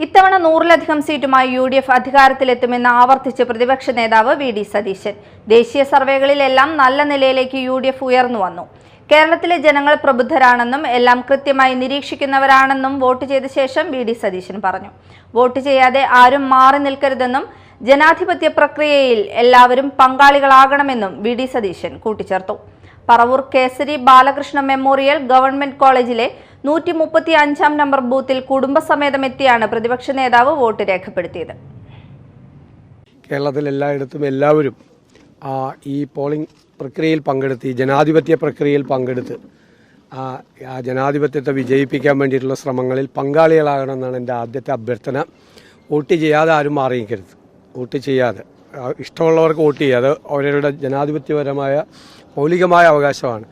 ഇത്തവണ 100-ലധികം സീറ്റുമായി UDF അധികാരത്തിലെത്തുമെന്ന് ആവർത്തിച്ച് പ്രതിപക്ഷ നേതാവ് വി.ഡി. സതീശൻ. ദേശീയ സർവേകളിലെല്ലാം നല്ല നിലയിലേക്ക് UDF ഉയർന്നു വന്നു. കേരളത്തിലെ ജനങ്ങൾ പ്രബുദ്ധരാണെന്നും എല്ലാം കൃത്യമായി നിരീക്ഷിക്കുന്നവരാണെന്നും വോട്ട് ചെയ്ത ശേഷം വി.ഡി. സതീശൻ പറഞ്ഞു. വോട്ട് ചെയ്യാതെ ആരും മാറി നിൽക്കരുതെന്നും ജനാധിപത്യ പ്രക്രിയയിൽ എല്ലാവരും പങ്കാളികളാകണമെന്നും വി.ഡി. സതീശൻ കൂട്ടിച്ചേർത്തു. പറവൂർ കേസരി ബാലകൃഷ്ണ മെമ്മോറിയൽ ഗവൺമെന്റ് കോളേജിലെ 135-ാം നമ്പർ ബൂത്തിൽ കുടുംബസമേതം എത്തിയാണ് പ്രതിപക്ഷ നേതാവ് വോട്ട് രേഖപ്പെടുത്തിയത്. കേരളത്തിൽ എല്ലായിടത്തും എല്ലാവരും ഈ പോളിംഗ് പ്രക്രിയയിൽ പങ്കെടുത്ത്, ഈ ജനാധിപത്യ പ്രക്രിയയിൽ പങ്കെടുത്ത് ആ ജനാധിപത്യത്തെ വിജയിപ്പിക്കാൻ വേണ്ടിയിട്ടുള്ള ശ്രമങ്ങളിൽ പങ്കാളികളാകണമെന്നാണ് എൻ്റെ ആദ്യത്തെ അഭ്യർത്ഥന. വോട്ട് ചെയ്യാതെ ആരും മാറിയിരിക്കരുത്. വോട്ട് ചെയ്യാതെ ഇഷ്ടമുള്ളവർക്ക് വോട്ട് ചെയ്യുക, അത് അവരുടെ ജനാധിപത്യപരമായ മൗലികമായ അവകാശമാണ്.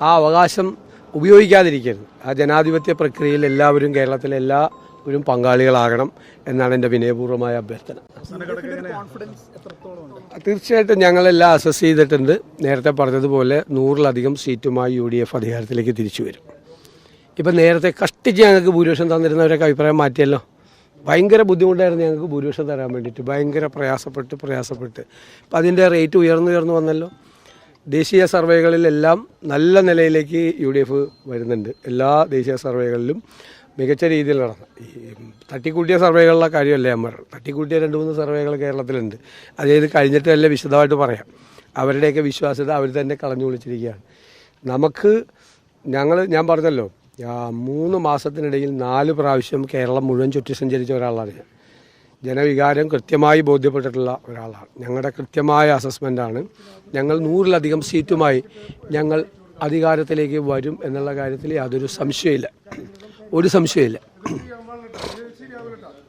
ആ അവകാശം ഉപയോഗിക്കാതിരിക്കരുത്. ആ ജനാധിപത്യ പ്രക്രിയയിൽ എല്ലാവരും, കേരളത്തിലെ എല്ലാവരും പങ്കാളികളാകണം എന്നാണ് എൻ്റെ വിനയപൂർവ്വമായ അഭ്യർത്ഥന. തീർച്ചയായിട്ടും ഞങ്ങളെല്ലാം അസസ് ചെയ്തിട്ടുണ്ട്. നേരത്തെ പറഞ്ഞതുപോലെ 100-ലധികം സീറ്റുമായി UDF അധികാരത്തിലേക്ക് തിരിച്ചു വരും. ഇപ്പം നേരത്തെ കഷ്ടിച്ച് ഞങ്ങൾക്ക് ഭൂരിപക്ഷം തന്നിരുന്നവരൊക്കെ അഭിപ്രായം മാറ്റിയല്ലോ. ഭയങ്കര ബുദ്ധിമുട്ടായിരുന്നു ഞങ്ങൾക്ക് ഭൂരിപക്ഷം തരാൻ വേണ്ടിയിട്ട്. ഭയങ്കര പ്രയാസപ്പെട്ട് അപ്പം അതിൻ്റെ റേറ്റ് ഉയർന്നു വന്നല്ലോ. ദേശീയ സർവേകളിലെല്ലാം നല്ല നിലയിലേക്ക് UDF വരുന്നുണ്ട്. എല്ലാ ദേശീയ സർവേകളിലും മികച്ച രീതിയിൽ നടന്നു. ഈ തട്ടിക്കൂട്ടിയ സർവേകളുടെ കാര്യമല്ലേ ഞാൻ പറഞ്ഞു. തട്ടിക്കൂട്ടിയ 2-3 സർവേകൾ കേരളത്തിലുണ്ട്. അതായത് കഴിഞ്ഞിട്ട് എല്ലാം വിശദമായിട്ട് പറയാം. അവരുടെയൊക്കെ വിശ്വാസ്യത അവർ തന്നെ കളഞ്ഞു വിളിച്ചിരിക്കുകയാണ്. ഞാൻ പറഞ്ഞല്ലോ, 3 മാസത്തിനിടയിൽ 4 പ്രാവശ്യം കേരളം മുഴുവൻ ചുറ്റി സഞ്ചരിച്ച ഒരാളാണ് ഞാൻ. ജനവികാരം കൃത്യമായി ബോധ്യപ്പെട്ടിട്ടുള്ള ഒരാളാണ്. ഞങ്ങളുടെ കൃത്യമായ അസസ്മെൻ്റാണ്. ഞങ്ങൾ 100-ലധികം സീറ്റുമായി ഞങ്ങൾ അധികാരത്തിലേക്ക് വരും എന്നുള്ള കാര്യത്തിൽ യാതൊരു സംശയമില്ല.